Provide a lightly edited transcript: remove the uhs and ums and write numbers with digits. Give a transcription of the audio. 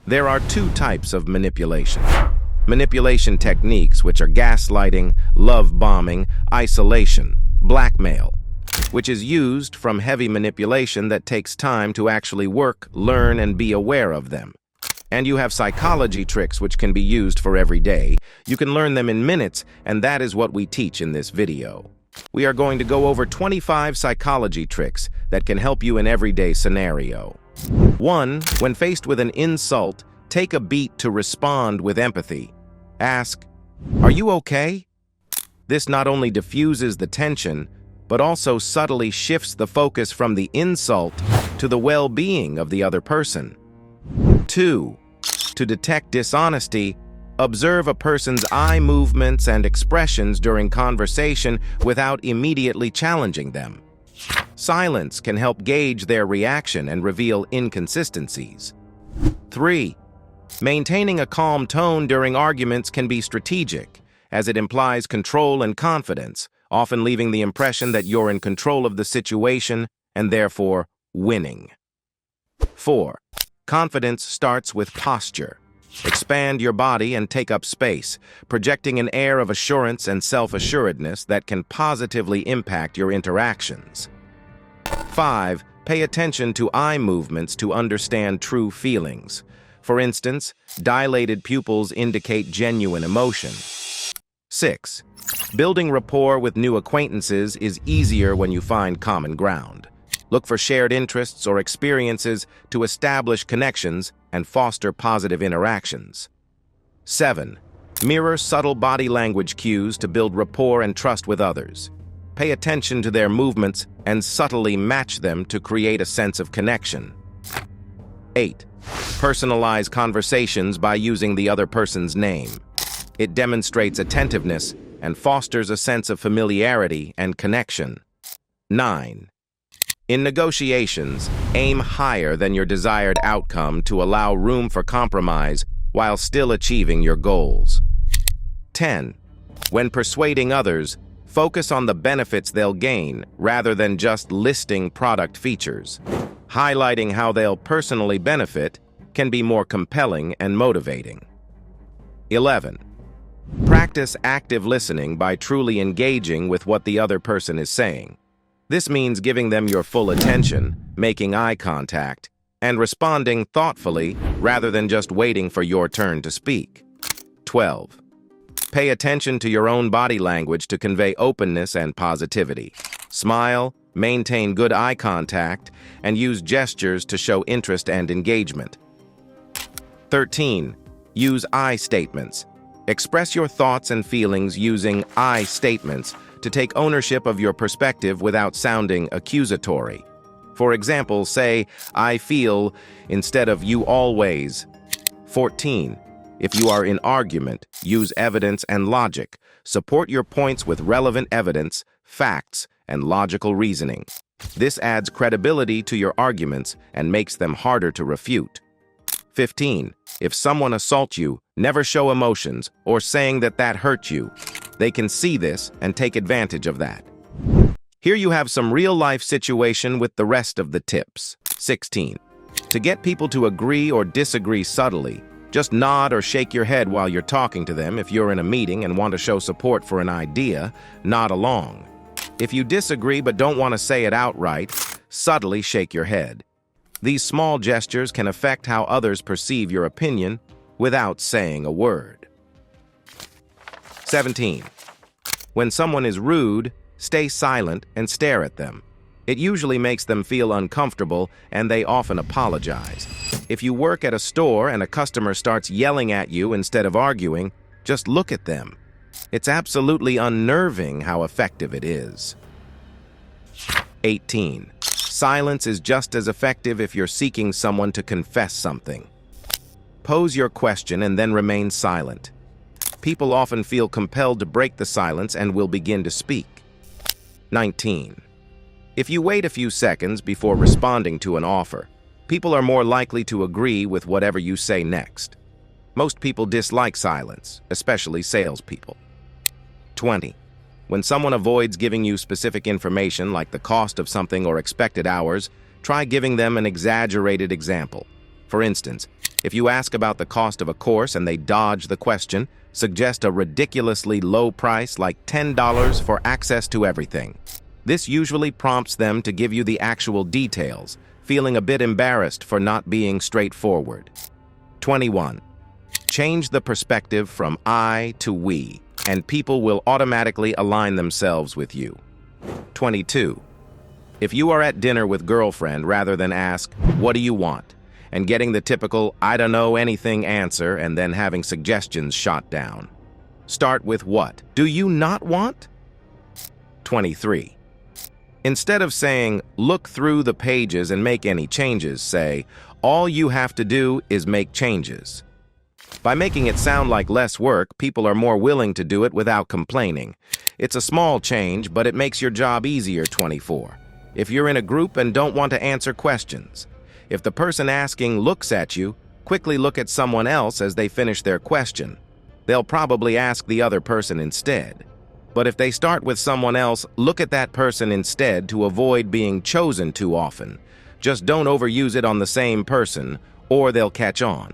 There are two types of manipulation. Manipulation techniques, which are gaslighting, love bombing, isolation, blackmail, which is used from heavy manipulation that takes time to actually work, learn, and be aware of them. And you have psychology tricks which can be used for every day. You can learn them in minutes, and that is what we teach in this video. We are going to go over 25 psychology tricks that can help you in everyday scenario. 1. When faced with an insult, take a beat to respond with empathy. Ask, "Are you okay?" This not only diffuses the tension, but also subtly shifts the focus from the insult to the well-being of the other person. 2. To detect dishonesty, observe a person's eye movements and expressions during conversation without immediately challenging them. Silence can help gauge their reaction and reveal inconsistencies. 3. Maintaining a calm tone during arguments can be strategic, as it implies control and confidence, often leaving the impression that you're in control of the situation and therefore winning. 4. Confidence starts with posture. Expand your body and take up space, projecting an air of assurance and self-assuredness that can positively impact your interactions. 5. Pay attention to eye movements to understand true feelings. For instance, dilated pupils indicate genuine emotion. 6. Building rapport with new acquaintances is easier when you find common ground. Look for shared interests or experiences to establish connections and foster positive interactions. 7. Mirror subtle body language cues to build rapport and trust with others. Pay attention to their movements and subtly match them to create a sense of connection. 8. Personalize conversations by using the other person's name. It demonstrates attentiveness and fosters a sense of familiarity and connection. 9. In negotiations, aim higher than your desired outcome to allow room for compromise while still achieving your goals. 10. When persuading others, focus on the benefits they'll gain rather than just listing product features. Highlighting how they'll personally benefit can be more compelling and motivating. 11. Practice active listening by truly engaging with what the other person is saying. This means giving them your full attention, making eye contact, and responding thoughtfully rather than just waiting for your turn to speak. 12. Pay attention to your own body language to convey openness and positivity. Smile, maintain good eye contact, and use gestures to show interest and engagement. 13. Use I statements. Express your thoughts and feelings using I statements to take ownership of your perspective without sounding accusatory. For example, say, "I feel," instead of "you always." 14. If you are in argument, use evidence and logic. Support your points with relevant evidence, facts, and logical reasoning. This adds credibility to your arguments and makes them harder to refute. 15. If someone assaults you, never show emotions or saying that hurt you. They can see this and take advantage of that. Here you have some real-life situation with the rest of the tips. 16. To get people to agree or disagree subtly, just nod or shake your head while you're talking to them. If you're in a meeting and want to show support for an idea, nod along. If you disagree but don't want to say it outright, subtly shake your head. These small gestures can affect how others perceive your opinion without saying a word. 17. When someone is rude, stay silent and stare at them. It usually makes them feel uncomfortable, and they often apologize. If you work at a store and a customer starts yelling at you instead of arguing, just look at them. It's absolutely unnerving how effective it is. 18. Silence is just as effective if you're seeking someone to confess something. Pose your question and then remain silent. People often feel compelled to break the silence and will begin to speak. 19. If you wait a few seconds before responding to an offer, people are more likely to agree with whatever you say next. Most people dislike silence, especially salespeople. 20. When someone avoids giving you specific information like the cost of something or expected hours, try giving them an exaggerated example. For instance, If you ask about the cost of a course and they dodge the question, suggest a ridiculously low price like $10 for access to everything. This usually prompts them to give you the actual details, feeling a bit embarrassed for not being straightforward. 21. Change the perspective from I to we, and people will automatically align themselves with you. 22. If you are at dinner with girlfriend, rather than ask, "What do you want?" and getting the typical "I don't know anything" answer and then having suggestions shot down. Start with what do you not want? 23. Instead of saying, "Look through the pages and make any changes," say, "All you have to do is make changes." By making it sound like less work, people are more willing to do it without complaining. It's a small change, but it makes your job easier. 24. If you're in a group and don't want to answer questions, if the person asking looks at you, quickly look at someone else as they finish their question. They'll probably ask the other person instead. But if they start with someone else, look at that person instead to avoid being chosen too often. Just don't overuse it on the same person, or they'll catch on.